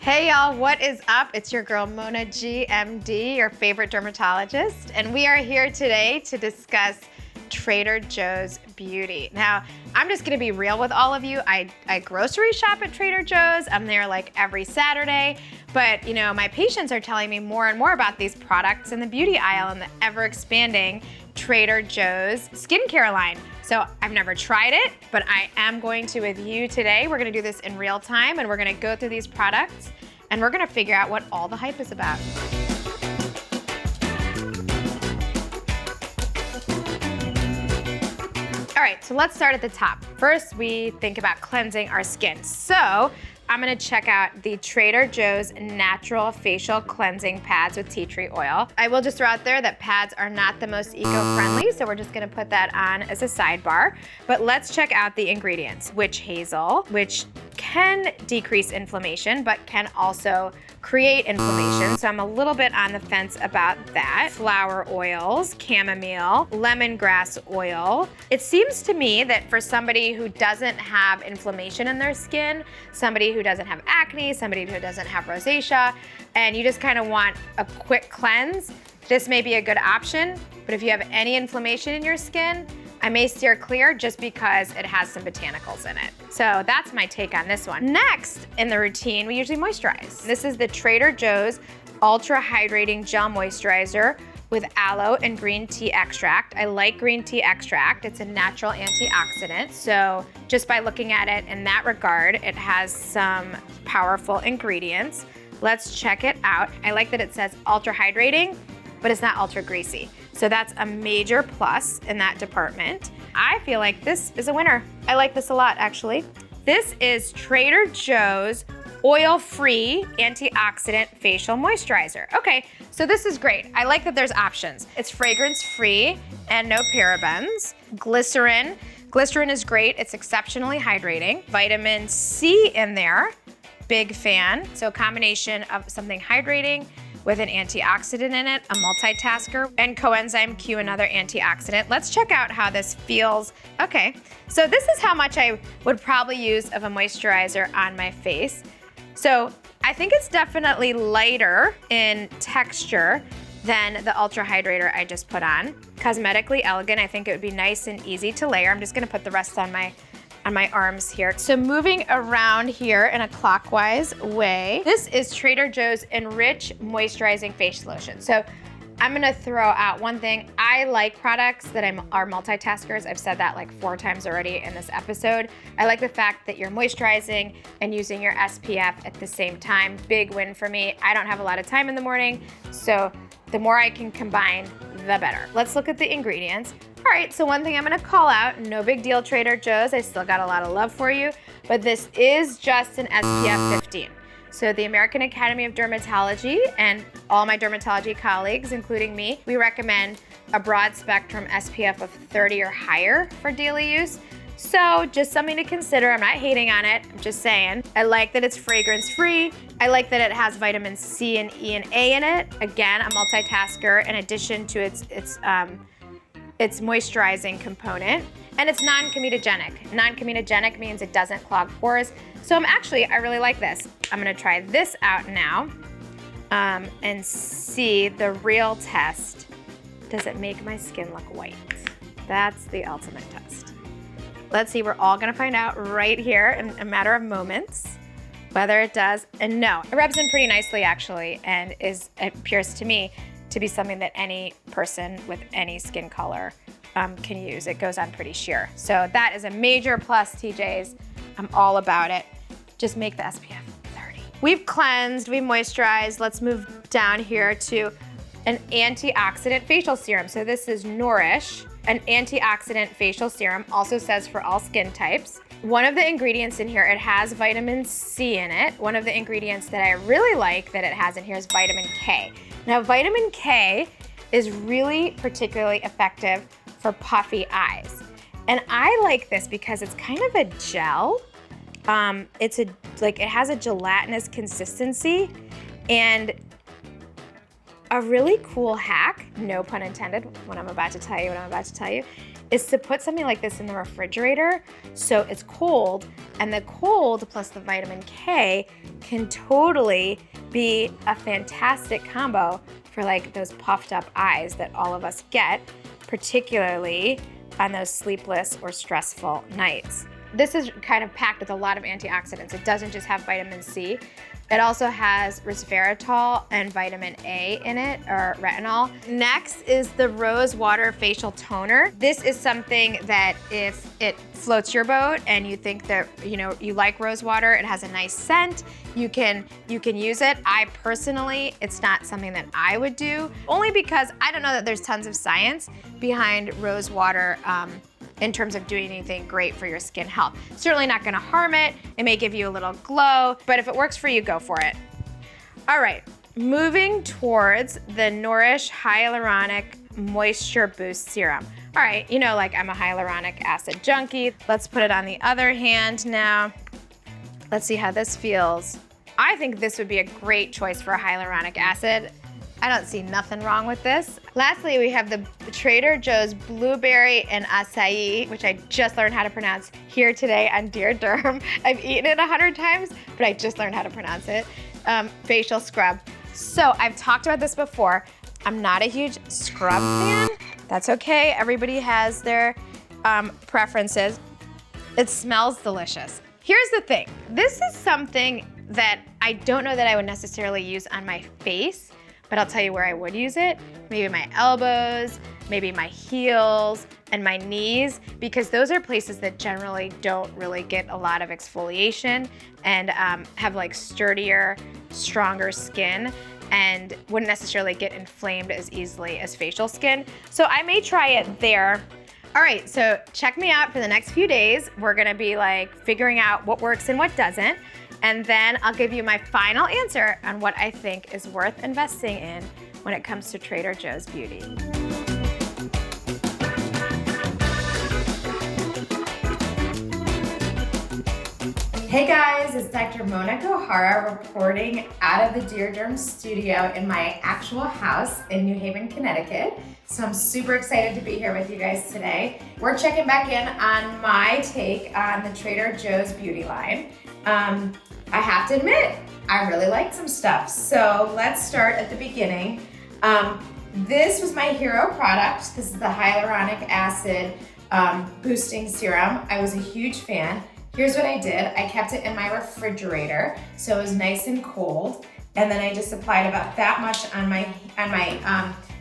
Hey y'all, what is up? It's your girl Mona G, MD, your favorite dermatologist, and we are here today to discuss Trader Joe's beauty. Now, I'm just gonna be real with all of you. I grocery shop at Trader Joe's. I'm there like every Saturday, but you know, my patients are telling me more and more about these products in the beauty aisle and the ever expanding Trader Joe's skincare line. So I've never tried it, but I am going to with you today. We're gonna do this in real time and we're gonna go through these products and we're gonna figure out what all the hype is about. All right, so let's start at the top. First, we think about cleansing our skin. So I'm gonna check out the Trader Joe's Natural Facial Cleansing Pads with tea tree oil. I will just throw out there that pads are not the most eco-friendly, so we're just gonna put that on as a sidebar. But let's check out the ingredients. Witch hazel, which can decrease inflammation, but can also create inflammation. So I'm a little bit on the fence about that. Flower oils, chamomile, lemongrass oil. It seems to me that for somebody who doesn't have inflammation in their skin, somebody who doesn't have acne, somebody who doesn't have rosacea, and you just kind of want a quick cleanse, this may be a good option. But if you have any inflammation in your skin, I may steer clear just because it has some botanicals in it. So that's my take on this one. Next in the routine, we usually moisturize. This is the Trader Joe's Ultra Hydrating Gel Moisturizer with aloe and green tea extract. I like green tea extract. It's a natural antioxidant. So just by looking at it in that regard, it has some powerful ingredients. Let's check it out. I like that it says ultra hydrating, but it's not ultra greasy. So that's a major plus in that department. I feel like this is a winner. I like this a lot, actually. This is Trader Joe's oil-free antioxidant facial moisturizer. Okay, so this is great. I like that there's options. It's fragrance-free and no parabens. Glycerin. Glycerin is great. It's exceptionally hydrating. Vitamin C in there. Big fan. So a combination of something hydrating with an antioxidant in it, a multitasker, and coenzyme Q, another antioxidant. Let's check out how this feels. Okay, so this is how much I would probably use of a moisturizer on my face. So I think it's definitely lighter in texture than the Ultra Hydrator I just put on. Cosmetically elegant, I think it would be nice and easy to layer. I'm just gonna put the rest on my arms here. So moving around here in a clockwise way, this is Trader Joe's Enrich Moisturizing Face Lotion. So I'm gonna throw out one thing. I like products that are multitaskers. I've said that like 4 times already in this episode. I like the fact that you're moisturizing and using your SPF at the same time. Big win for me. I don't have a lot of time in the morning, so the more I can combine, the better. Let's look at the ingredients. All right, so one thing I'm gonna call out, no big deal Trader Joe's, I still got a lot of love for you, but this is just an SPF 15. So the American Academy of Dermatology and all my dermatology colleagues, including me, we recommend a broad spectrum SPF of 30 or higher for daily use. So just something to consider. I'm not hating on it, I'm just saying. I like that it's fragrance free. I like that it has vitamin C and E and A in it. Again, a multitasker in addition to its moisturizing component, and it's non-comedogenic. Non-comedogenic means it doesn't clog pores. So I really like this. I'm gonna try this out now and see the real test. Does it make my skin look white? That's the ultimate test. Let's see, we're all gonna find out right here in a matter of moments whether it does. And no, it rubs in pretty nicely actually, and it appears to me to be something that any person with any skin color can use. It goes on pretty sheer. So that is a major plus, TJs. I'm all about it. Just make the SPF 30. We've cleansed, we've moisturized. Let's move down here to an antioxidant facial serum. So this is Nourish, an antioxidant facial serum, also says for all skin types. One of the ingredients in here, it has vitamin C in it. One of the ingredients that I really like that it has in here is vitamin K. Now, vitamin K is really particularly effective for puffy eyes. And I like this because it's kind of a gel. It has a gelatinous consistency, and a really cool hack, no pun intended, when I'm about to tell you, is to put something like this in the refrigerator so it's cold, and the cold plus the vitamin K can totally be a fantastic combo for like those puffed up eyes that all of us get, particularly on those sleepless or stressful nights. This is kind of packed with a lot of antioxidants. It doesn't just have vitamin C. It also has resveratrol and vitamin A in it, or retinol. Next is the Rose Water Facial Toner. This is something that if it floats your boat and you think that, you know, you like rose water, it has a nice scent, you can use it. I personally, it's not something that I would do, only because I don't know that there's tons of science behind rose water in terms of doing anything great for your skin health. Certainly not gonna harm it. It may give you a little glow, but if it works for you, go for it. All right, moving towards the Nourish Hyaluronic Moisture Boost Serum. All right, you know, like I'm a hyaluronic acid junkie. Let's put it on the other hand now. Let's see how this feels. I think this would be a great choice for hyaluronic acid. I don't see nothing wrong with this. Lastly, we have the Trader Joe's Blueberry and Acai, which I just learned how to pronounce here today on Dear Derm. I've eaten it 100 times, but I just learned how to pronounce it. Facial scrub. So I've talked about this before. I'm not a huge scrub fan. That's okay, everybody has their preferences. It smells delicious. Here's the thing. This is something that I don't know that I would necessarily use on my face, but I'll tell you where I would use it. Maybe my elbows, maybe my heels, and my knees, because those are places that generally don't really get a lot of exfoliation and have like sturdier, stronger skin and wouldn't necessarily get inflamed as easily as facial skin. So I may try it there. All right, so check me out for the next few days. We're gonna be like figuring out what works and what doesn't. And then I'll give you my final answer on what I think is worth investing in when it comes to Trader Joe's beauty. Hey guys, it's Dr. Mona Gohara reporting out of the Dear Derm studio in my actual house in New Haven, Connecticut. So I'm super excited to be here with you guys today. We're checking back in on my take on the Trader Joe's beauty line. I have to admit, I really liked some stuff. So let's start at the beginning. This was my hero product. This is the Hyaluronic Acid Boosting Serum. I was a huge fan. Here's what I did. I kept it in my refrigerator, so it was nice and cold. And then I just applied about that much on my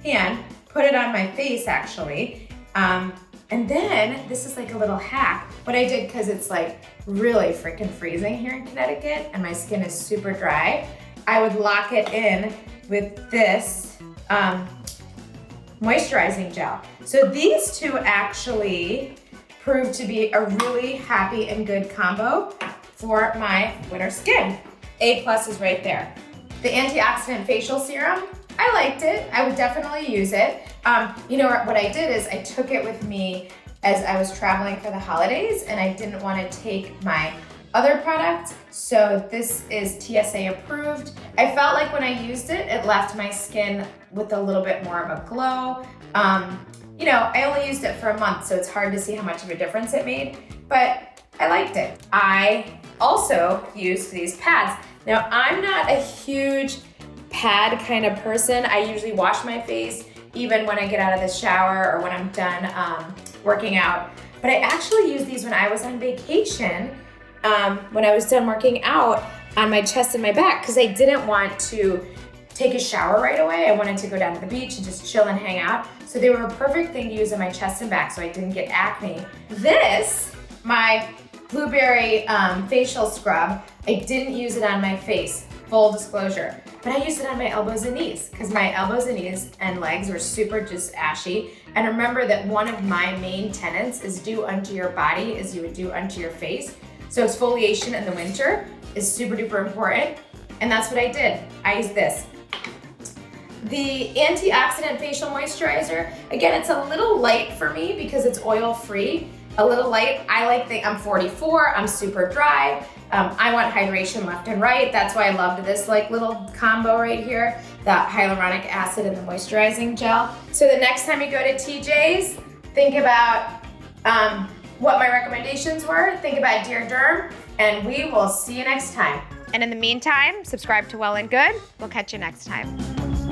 hand, put it on my face actually. And then, this is like a little hack. What I did, because it's like really freaking freezing here in Connecticut and my skin is super dry, I would lock it in with this moisturizing gel. So these two actually proved to be a really happy and good combo for my winter skin. A+ is right there. The antioxidant facial serum, I liked it. I would definitely use it. You know what I did is I took it with me as I was traveling for the holidays, and I didn't want to take my other product, so this is TSA approved. I felt like when I used it, it left my skin with a little bit more of a glow. You know, I only used it for a month, so it's hard to see how much of a difference it made, but I liked it. I also used these pads. Now, I'm not a huge pad kind of person. I usually wash my face even when I get out of the shower or when I'm done working out. But I actually used these when I was on vacation, when I was done working out on my chest and my back, because I didn't want to take a shower right away. I wanted to go down to the beach and just chill and hang out. So they were a perfect thing to use on my chest and back so I didn't get acne. This, my blueberry facial scrub, I didn't use it on my face, full disclosure. But I used it on my elbows and knees because my elbows and knees and legs were super just ashy. And remember that one of my main tenets is do unto your body as you would do unto your face. So exfoliation in the winter is super duper important. And that's what I did. I used this. The Antioxidant Facial Moisturizer, again, it's a little light for me because it's oil-free. A little light. I like I'm 44, I'm super dry. I want hydration left and right. That's why I loved this like little combo right here, the hyaluronic acid and the moisturizing gel. So the next time you go to TJ's, think about what my recommendations were. Think about Dear Derm, and we will see you next time. And in the meantime, subscribe to Well and Good. We'll catch you next time.